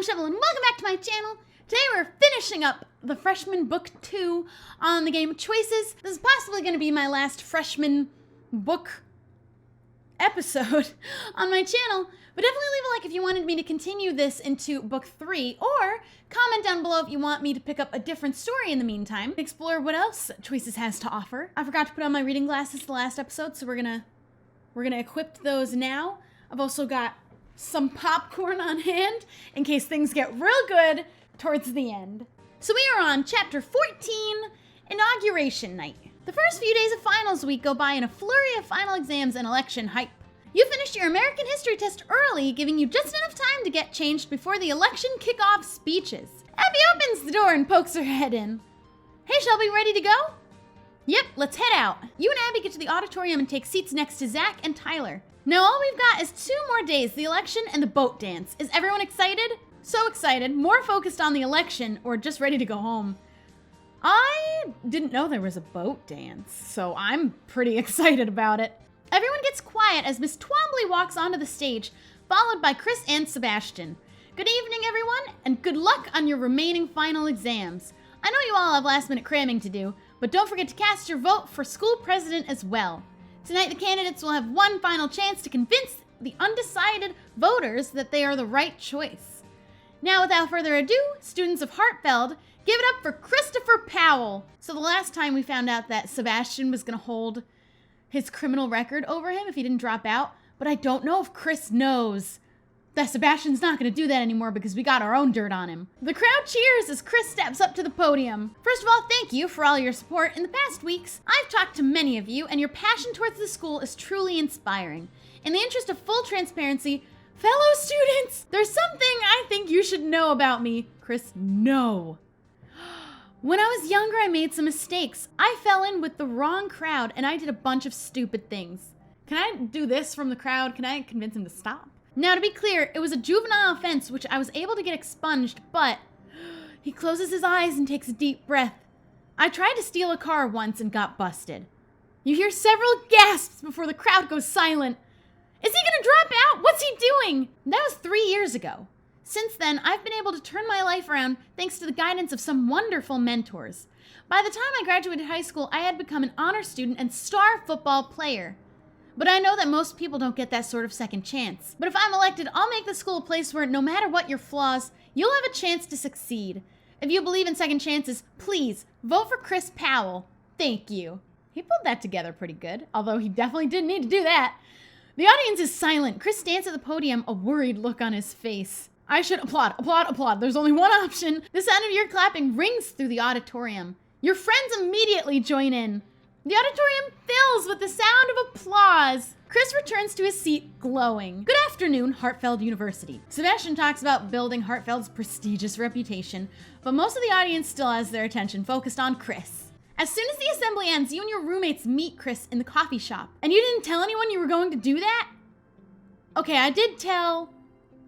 I'm Shubble and welcome back to my channel. Today we're finishing up the Freshman Book 2 on the game Choices. This is possibly going to be my last Freshman Book episode on my channel, but definitely leave a like if you wanted me to continue this into Book 3, or comment down below if you want me to pick up a different story in the meantime, explore what else Choices has to offer. I forgot to put on my reading glasses the last episode, so we're gonna equip those now. I've also got some popcorn on hand in case things get real good towards the end. So we are on chapter 14, Inauguration Night. The first few days of finals week go by in a flurry of final exams and election hype. You finished your American history test early, giving you just enough time to get changed before the election kickoff speeches. Abby opens the door and pokes her head in. Hey Shelby, ready to go? Yep, let's head out. You and Abby get to the auditorium and take seats next to Zach and Tyler. Now all we've got is 2 more days, the election and the boat dance. Is everyone excited? So excited, more focused on the election or just ready to go home. I didn't know there was a boat dance, so I'm pretty excited about it. Everyone gets quiet as Miss Twombly walks onto the stage, followed by Chris and Sebastian. Good evening, everyone, and good luck on your remaining final exams. I know you all have last-minute cramming to do, but don't forget to cast your vote for school president as well. Tonight, the candidates will have one final chance to convince the undecided voters that they are the right choice. Now, without further ado, students of Hartfeld, give it up for Christopher Powell. So the last time we found out that Sebastian was going to hold his criminal record over him if he didn't drop out, but I don't know if Chris knows that Sebastian's not going to do that anymore because we got our own dirt on him. The crowd cheers as Chris steps up to the podium. First of all, thank you for all your support. In the past weeks, I've talked to many of you, and your passion towards the school is truly inspiring. In the interest of full transparency, fellow students, there's something I think you should know about me. Chris, no. When I was younger, I made some mistakes. I fell in with the wrong crowd, and I did a bunch of stupid things. Can I do this from the crowd? Can I convince him to stop? Now, to be clear, it was a juvenile offense which I was able to get expunged, but he closes his eyes and takes a deep breath. I tried to steal a car once and got busted. You hear several gasps before the crowd goes silent. Is he gonna drop out? What's he doing? That was 3 years ago. Since then, I've been able to turn my life around thanks to the guidance of some wonderful mentors. By the time I graduated high school, I had become an honor student and star football player. But I know that most people don't get that sort of second chance. But if I'm elected, I'll make the school a place where no matter what your flaws, you'll have a chance to succeed. If you believe in second chances, please vote for Chris Powell. Thank you. He pulled that together pretty good, although he definitely didn't need to do that. The audience is silent. Chris stands at the podium, a worried look on his face. I should applaud, applaud, applaud. There's only one option. The sound of your clapping rings through the auditorium. Your friends immediately join in. The auditorium fills with the sound of applause. Chris returns to his seat, glowing. Good afternoon, Hartfeld University. Sebastian talks about building Hartfeld's prestigious reputation, but most of the audience still has their attention focused on Chris. As soon as the assembly ends, you and your roommates meet Chris in the coffee shop. And you didn't tell anyone you were going to do that? Okay, I did tell.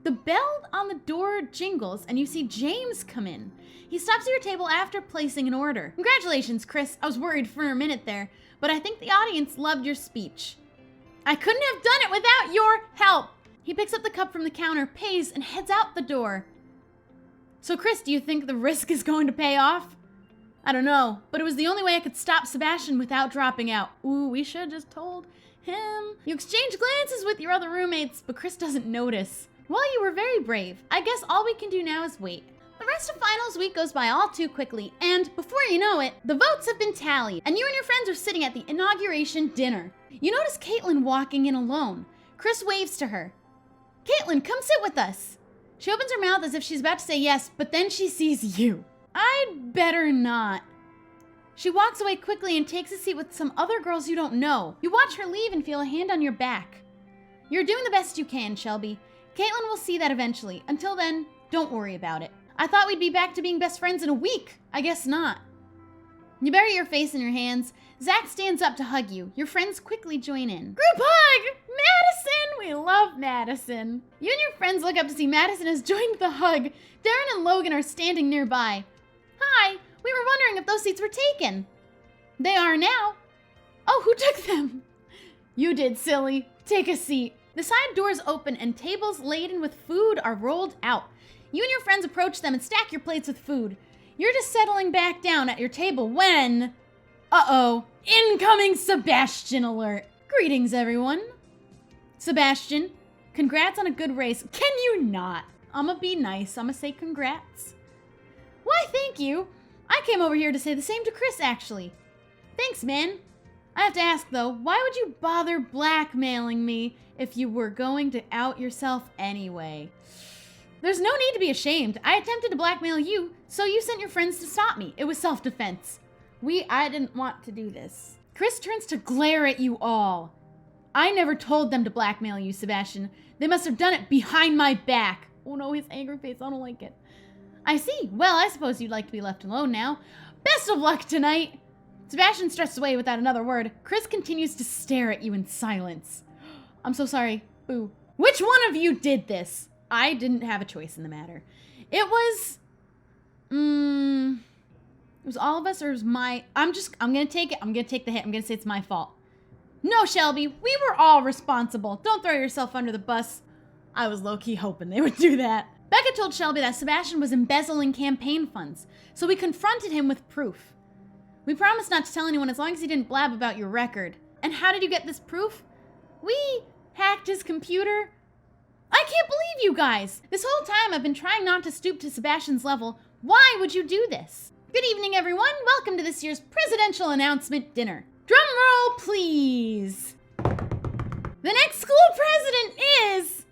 The bell on the door jingles, and you see James come in. He stops at your table after placing an order. Congratulations, Chris. I was worried for a minute there, but I think the audience loved your speech. I couldn't have done it without your help. He picks up the cup from the counter, pays, and heads out the door. So, Chris, do you think the risk is going to pay off? I don't know, but it was the only way I could stop Sebastian without dropping out. Ooh, we should have just told him. You exchange glances with your other roommates, but Chris doesn't notice. Well, you were very brave. I guess all we can do now is wait. The rest of finals week goes by all too quickly, and before you know it, the votes have been tallied, and you and your friends are sitting at the inauguration dinner. You notice Kaitlyn walking in alone. Chris waves to her. Kaitlyn, come sit with us. She opens her mouth as if she's about to say yes, but then she sees you. I'd better not. She walks away quickly and takes a seat with some other girls you don't know. You watch her leave and feel a hand on your back. You're doing the best you can, Shelby. Kaitlyn will see that eventually. Until then, don't worry about it. I thought we'd be back to being best friends in a week. I guess not. You bury your face in your hands. Zach stands up to hug you. Your friends quickly join in. Group hug! Madison! We love Madison. You and your friends look up to see Madison has joined the hug. Darren and Logan are standing nearby. Hi, we were wondering if those seats were taken. They are now. Oh, who took them? You did, silly. Take a seat. The side doors open and tables laden with food are rolled out. You and your friends approach them and stack your plates with food. You're just settling back down at your table when... Uh-oh. Incoming Sebastian alert. Greetings, everyone. Sebastian, congrats on a good race. Can you not? I'ma be nice. I'ma say congrats. Why, thank you. I came over here to say the same to Chris, actually. Thanks, man. I have to ask, though, why would you bother blackmailing me if you were going to out yourself anyway? There's no need to be ashamed. I attempted to blackmail you, so you sent your friends to stop me. It was self-defense. I didn't want to do this. Chris turns to glare at you all. I never told them to blackmail you, Sebastian. They must have done it behind my back. Oh no, his angry face, I don't like it. I see. Well, I suppose you'd like to be left alone now. Best of luck tonight. Sebastian struts away without another word. Chris continues to stare at you in silence. I'm so sorry. Boo. Which one of you did this? I didn't have a choice in the matter. It was... It was all of us, or it was my... I'm gonna take it. I'm gonna take the hit. I'm gonna say it's my fault. No, Shelby. We were all responsible. Don't throw yourself under the bus. I was low-key hoping they would do that. Becca told Shelby that Sebastian was embezzling campaign funds, so we confronted him with proof. We promised not to tell anyone as long as he didn't blab about your record. And how did you get this proof? We hacked his computer. I can't believe you guys! This whole time I've been trying not to stoop to Sebastian's level. Why would you do this? Good evening, everyone. Welcome to this year's presidential announcement dinner. Drum roll, please. The next school president is...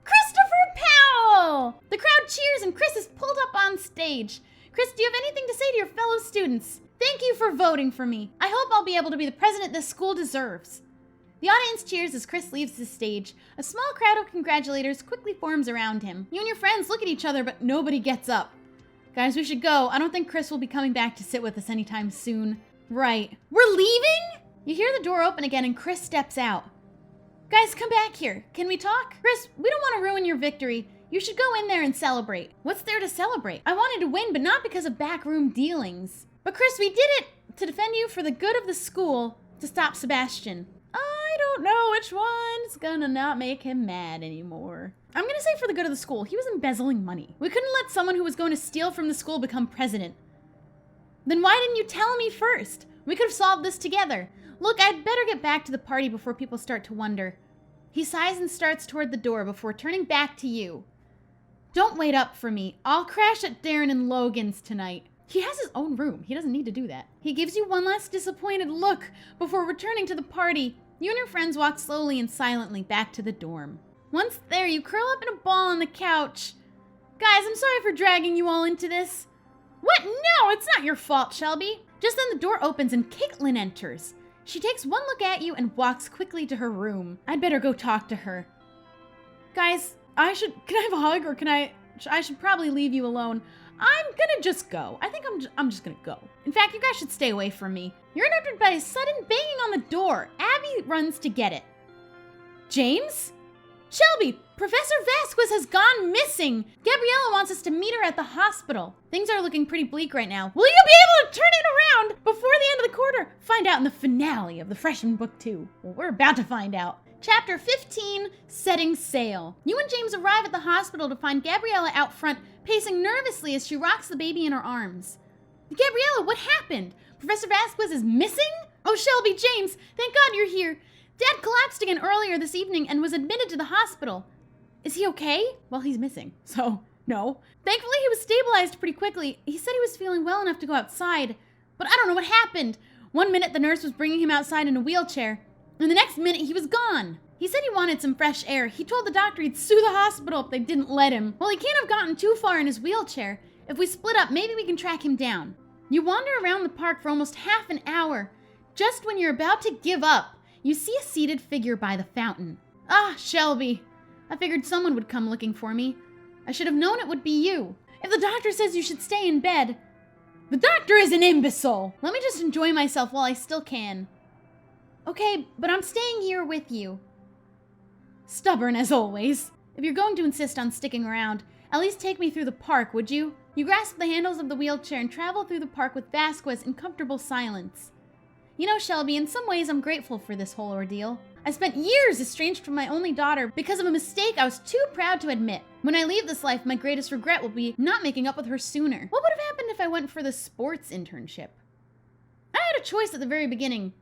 Christopher Powell! The crowd cheers and Chris is pulled up on stage. Chris, do you have anything to say to your fellow students? Thank you for voting for me. I hope I'll be able to be the president this school deserves. The audience cheers as Chris leaves the stage. A small crowd of congratulators quickly forms around him. You and your friends look at each other, but nobody gets up. Guys, we should go. I don't think Chris will be coming back to sit with us anytime soon. Right. We're leaving? You hear the door open again and Chris steps out. Guys, come back here. Can we talk? Chris, we don't want to ruin your victory. You should go in there and celebrate. What's there to celebrate? I wanted to win, but not because of backroom dealings. But Chris, we did it to defend you for the good of the school, to stop Sebastian. I don't know which one's gonna not make him mad anymore. I'm gonna say for the good of the school. He was embezzling money. We couldn't let someone who was going to steal from the school become president. Then why didn't you tell me first? We could have solved this together. Look, I'd better get back to the party before people start to wonder. He sighs and starts toward the door before turning back to you. Don't wait up for me. I'll crash at Darren and Logan's tonight. He has his own room. He doesn't need to do that. He gives you one last disappointed look before returning to the party. You and your friends walk slowly and silently back to the dorm. Once there, you curl up in a ball on the couch. Guys, I'm sorry for dragging you all into this. What? No, it's not your fault, Shelby. Just then the door opens and Kaitlyn enters. She takes one look at you and walks quickly to her room. I'd better go talk to her. Guys, can I have a hug or I should probably leave you alone. I'm gonna just go. I think I'm just gonna go. In fact, you guys should stay away from me. You're interrupted by a sudden banging on the door. Abby runs to get it. James? Shelby, Professor Vasquez has gone missing. Gabriella wants us to meet her at the hospital. Things are looking pretty bleak right now. Will you be able to turn it around before the end of the quarter? Find out in the finale of the Freshman Book 2. Well, we're about to find out. Chapter 15, Setting Sail. You and James arrive at the hospital to find Gabriella out front, pacing nervously as she rocks the baby in her arms. Gabriella, what happened? Professor Vasquez is missing? Oh, Shelby, James, thank God you're here. Dad collapsed again earlier this evening and was admitted to the hospital. Is he okay? Well, he's missing, so no. Thankfully, he was stabilized pretty quickly. He said he was feeling well enough to go outside, but I don't know what happened. One minute, the nurse was bringing him outside in a wheelchair, and the next minute, he was gone. He said he wanted some fresh air. He told the doctor he'd sue the hospital if they didn't let him. Well, he can't have gotten too far in his wheelchair. If we split up, maybe we can track him down. You wander around the park for almost half an hour. Just when you're about to give up, you see a seated figure by the fountain. Ah, Shelby. I figured someone would come looking for me. I should have known it would be you. If the doctor says you should stay in bed, the doctor is an imbecile. Let me just enjoy myself while I still can. Okay, but I'm staying here with you. Stubborn as always. If you're going to insist on sticking around, at least take me through the park, would you? You grasp the handles of the wheelchair and travel through the park with Vasquez in comfortable silence. You know, Shelby, in some ways I'm grateful for this whole ordeal. I spent years estranged from my only daughter because of a mistake I was too proud to admit. When I leave this life, my greatest regret will be not making up with her sooner. What would have happened if I went for the sports internship? I had a choice at the very beginning.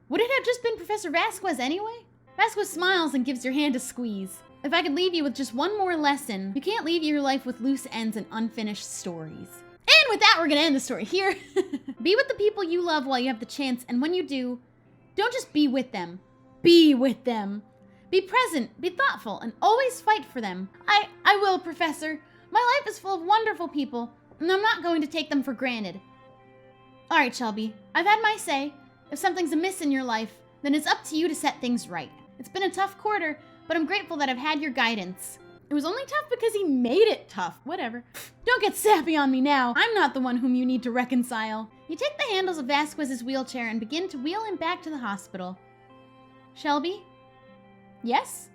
Would it have just been Professor Vasquez anyway? Vasquez smiles and gives your hand a squeeze. If I could leave you with just one more lesson, you can't leave your life with loose ends and unfinished stories. And with that, we're gonna end the story here. Be with the people you love while you have the chance, and when you do, don't just be with them. Be with them. Be present, be thoughtful, and always fight for them. I will, Professor. My life is full of wonderful people, and I'm not going to take them for granted. All right, Shelby, I've had my say. If something's amiss in your life, then it's up to you to set things right. It's been a tough quarter, but I'm grateful that I've had your guidance. It was only tough because he made it tough. Whatever. Don't get sappy on me now. I'm not the one whom you need to reconcile. You take the handles of Vasquez's wheelchair and begin to wheel him back to the hospital. Shelby? Yes?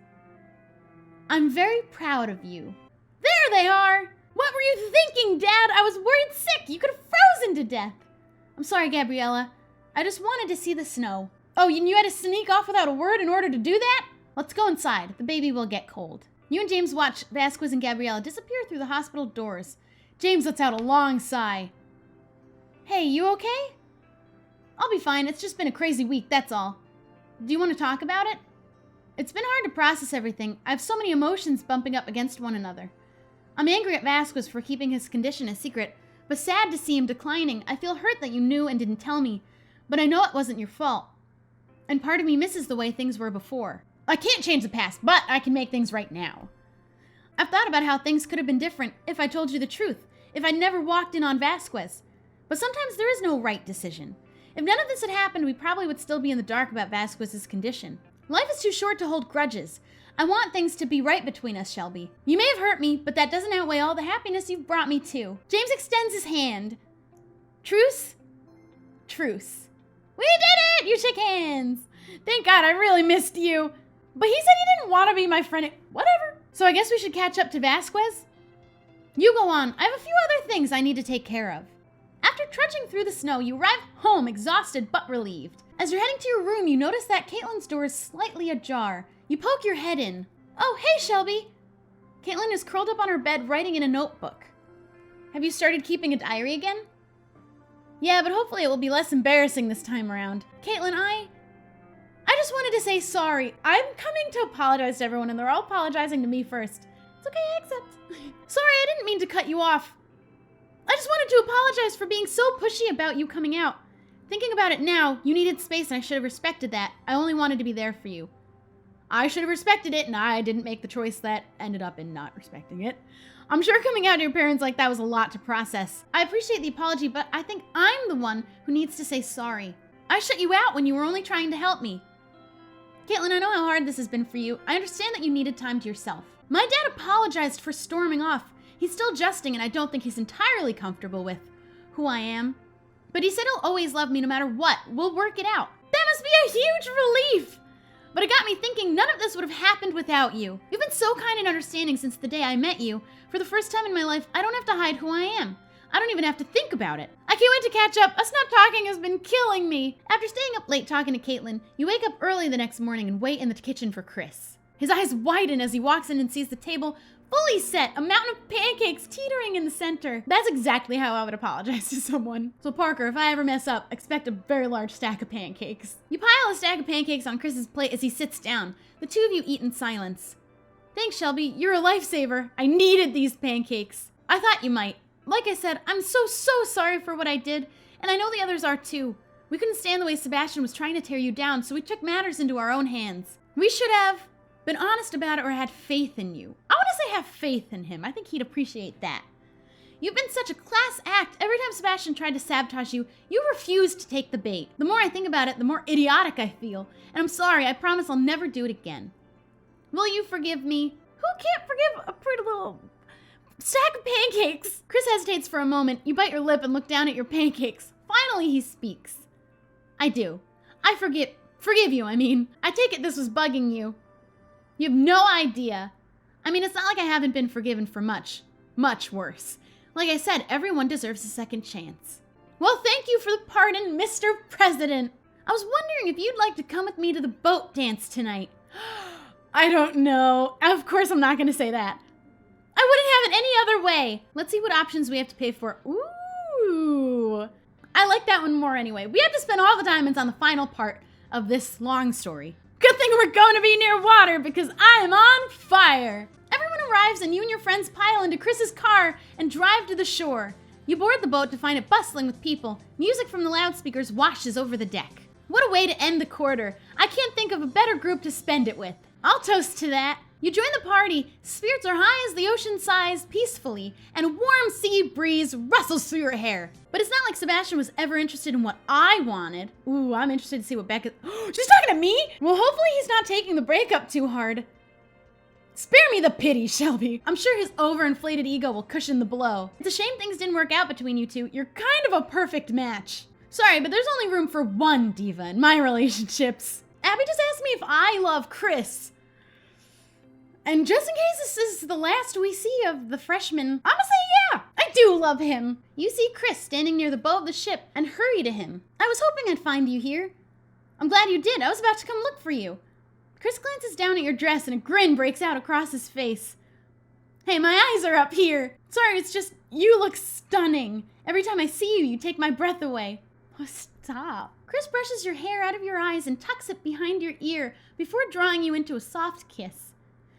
I'm very proud of you. There they are! What were you thinking, Dad? I was worried sick. You could have frozen to death. I'm sorry, Gabriella. I just wanted to see the snow. Oh, and you had to sneak off without a word in order to do that? Let's go inside. The baby will get cold. You and James watch Vasquez and Gabriella disappear through the hospital doors. James lets out a long sigh. Hey, you okay? I'll be fine. It's just been a crazy week, that's all. Do you want to talk about it? It's been hard to process everything. I have so many emotions bumping up against one another. I'm angry at Vasquez for keeping his condition a secret, but sad to see him declining. I feel hurt that you knew and didn't tell me, but I know it wasn't your fault. And part of me misses the way things were before. I can't change the past, but I can make things right now. I've thought about how things could have been different if I told you the truth, if I'd never walked in on Vasquez. But sometimes there is no right decision. If none of this had happened, we probably would still be in the dark about Vasquez's condition. Life is too short to hold grudges. I want things to be right between us, Shelby. You may have hurt me, but that doesn't outweigh all the happiness you've brought me too. James extends his hand. Truce? Truce. We did it! You shake hands. Thank God, I really missed you. But he said he didn't want to be my friend. Whatever. So I guess we should catch up to Vasquez? You go on. I have a few other things I need to take care of. After trudging through the snow, you arrive home exhausted but relieved. As you're heading to your room, you notice that Kaitlyn's door is slightly ajar. You poke your head in. Oh, hey, Shelby. Kaitlyn is curled up on her bed writing in a notebook. Have you started keeping a diary again? Yeah, but hopefully it will be less embarrassing this time around. Kaitlyn, I just wanted to say sorry. I'm coming to apologize to everyone, and they're all apologizing to me first. It's okay, I accept. Sorry, I didn't mean to cut you off. I just wanted to apologize for being so pushy about you coming out. Thinking about it now, you needed space, and I should have respected that. I only wanted to be there for you. I should have respected it, and I didn't make the choice that ended up in not respecting it. I'm sure coming out to your parents like that was a lot to process. I appreciate the apology, but I think I'm the one who needs to say sorry. I shut you out when you were only trying to help me. Kaitlyn, I know how hard this has been for you. I understand that you needed time to yourself. My dad apologized for storming off. He's still jesting, and I don't think he's entirely comfortable with who I am. But he said he'll always love me no matter what. We'll work it out. That must be a huge relief. But it got me thinking none of this would have happened without you. You've been so kind and understanding since the day I met you. For the first time in my life, I don't have to hide who I am. I don't even have to think about it. I can't wait to catch up. Us not talking has been killing me. After staying up late talking to Kaitlyn, you wake up early the next morning and wait in the kitchen for Chris. His eyes widen as he walks in and sees the table fully set, a mountain of pancakes teetering in the center. That's exactly how I would apologize to someone. So Parker, if I ever mess up, expect a very large stack of pancakes. You pile a stack of pancakes on Chris's plate as he sits down. The two of you eat in silence. Thanks, Shelby. You're a lifesaver. I needed these pancakes. I thought you might. Like I said, I'm so sorry for what I did, and I know the others are too. We couldn't stand the way Sebastian was trying to tear you down, so we took matters into our own hands. We should have been honest about it or had faith in you. I want to say have faith in him. I think he'd appreciate that. You've been such a class act. Every time Sebastian tried to sabotage you, you refused to take the bait. The more I think about it, the more idiotic I feel. And I'm sorry, I promise I'll never do it again. Will you forgive me? Who can't forgive a pretty little stack of pancakes? Chris hesitates for a moment. You bite your lip and look down at your pancakes. Finally, he speaks. I do. I forgive you, I mean. I take it this was bugging you. You have no idea. I mean, it's not like I haven't been forgiven for much worse. Like I said, everyone deserves a second chance. Well, thank you for the pardon, Mr. President. I was wondering if you'd like to come with me to the boat dance tonight. I don't know. Of course I'm not gonna say that. I wouldn't have it any other way. Let's see what options we have to pay for. Ooh. I like that one more anyway. We have to spend all the diamonds on the final part of this long story. Good thing we're going to be near water because I am on fire. Everyone arrives and you and your friends pile into Chris's car and drive to the shore. You board the boat to find it bustling with people. Music from the loudspeakers washes over the deck. What a way to end the quarter. I can't think of a better group to spend it with. I'll toast to that. You join the party, spirits are high as the ocean sighs peacefully, and a warm sea breeze rustles through your hair. But it's not like Sebastian was ever interested in what I wanted. Ooh, I'm interested to see what Becca... She's talking to me? Well, hopefully he's not taking the breakup too hard. Spare me the pity, Shelby. I'm sure his overinflated ego will cushion the blow. It's a shame things didn't work out between you two. You're kind of a perfect match. Sorry, but there's only room for one diva in my relationships. Abby just asked me if I love Chris. And just in case this is the last we see of the freshman, I'm gonna say yeah, I do love him. You see Chris standing near the bow of the ship and hurry to him. I was hoping I'd find you here. I'm glad you did. I was about to come look for you. Chris glances down at your dress and a grin breaks out across his face. Hey, my eyes are up here. Sorry, it's just, you look stunning. Every time I see you, you take my breath away. Oh, stop. Chris brushes your hair out of your eyes and tucks it behind your ear before drawing you into a soft kiss.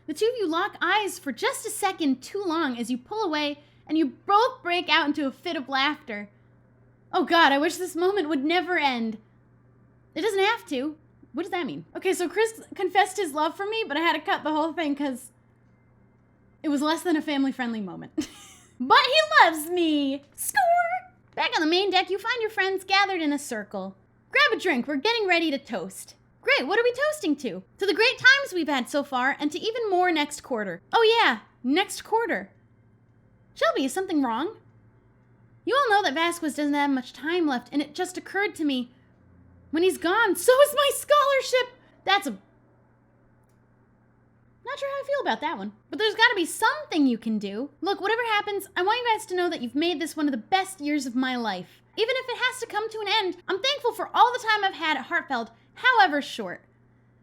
The two of you lock eyes for just a second too long as you pull away and you both break out into a fit of laughter. Oh God, I wish this moment would never end. It doesn't have to. What does that mean? Okay, so Chris confessed his love for me, but I had to cut the whole thing because it was less than a family-friendly moment. But he loves me! Score! Back on the main deck, you find your friends gathered in a circle. Grab a drink, we're getting ready to toast. Great, what are we toasting to? To the great times we've had so far, and to even more next quarter. Oh yeah, next quarter. Shelby, is something wrong? You all know that Vasquez doesn't have much time left, and it just occurred to me, when he's gone, so is my scholarship! Not sure how I feel about that one. But there's gotta be something you can do. Look, whatever happens, I want you guys to know that you've made this one of the best years of my life. Even if it has to come to an end, I'm thankful for all the time I've had at Heartfeld, however short.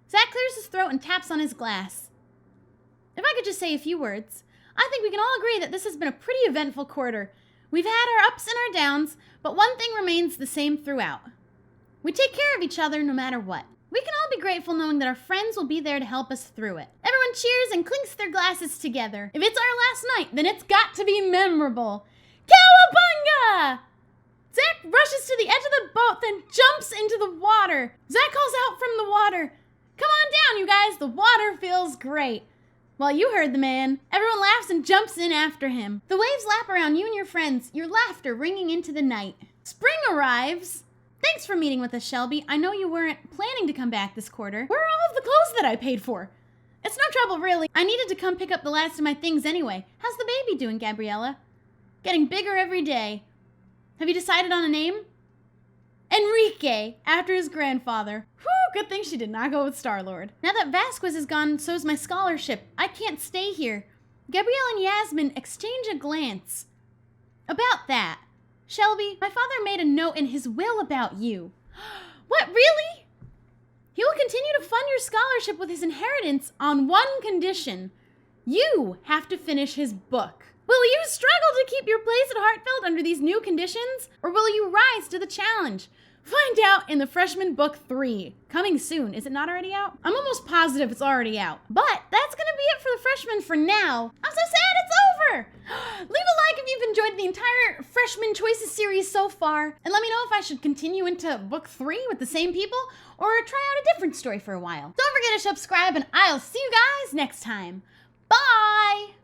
Zach clears his throat and taps on his glass. If I could just say a few words, I think we can all agree that this has been a pretty eventful quarter. We've had our ups and our downs, but one thing remains the same throughout. We take care of each other no matter what. We can all be grateful knowing that our friends will be there to help us through it. Everyone cheers and clinks their glasses together. If it's our last night, then it's got to be memorable. Cowabunga! Zach rushes to the edge of the boat, then jumps into the water. Zach calls out from the water. Come on down, you guys. The water feels great. Well, you heard the man. Everyone laughs and jumps in after him. The waves lap around you and your friends, your laughter ringing into the night. Spring arrives. Thanks for meeting with us, Shelby. I know you weren't planning to come back this quarter. Where are all of the clothes that I paid for? It's no trouble, really. I needed to come pick up the last of my things anyway. How's the baby doing, Gabriella? Getting bigger every day. Have you decided on a name? Enrique, after his grandfather. Whew, good thing she did not go with Star-Lord. Now that Vasquez is gone, so's my scholarship. I can't stay here. Gabrielle and Yasmin exchange a glance. About that. Shelby, my father made a note in his will about you. What, really? He will continue to fund your scholarship with his inheritance on one condition. You have to finish his book. Will you struggle to keep your place at Heartfeld under these new conditions? Or will you rise to the challenge? Find out in the Freshman Book 3. Coming soon. Is it not already out? I'm almost positive it's already out. But that's gonna be it for the freshmen for now. I'm so sad it's over! Leave a like if you've enjoyed the entire Freshman Choices series so far. And let me know if I should continue into Book 3 with the same people or try out a different story for a while. Don't forget to subscribe and I'll see you guys next time. Bye!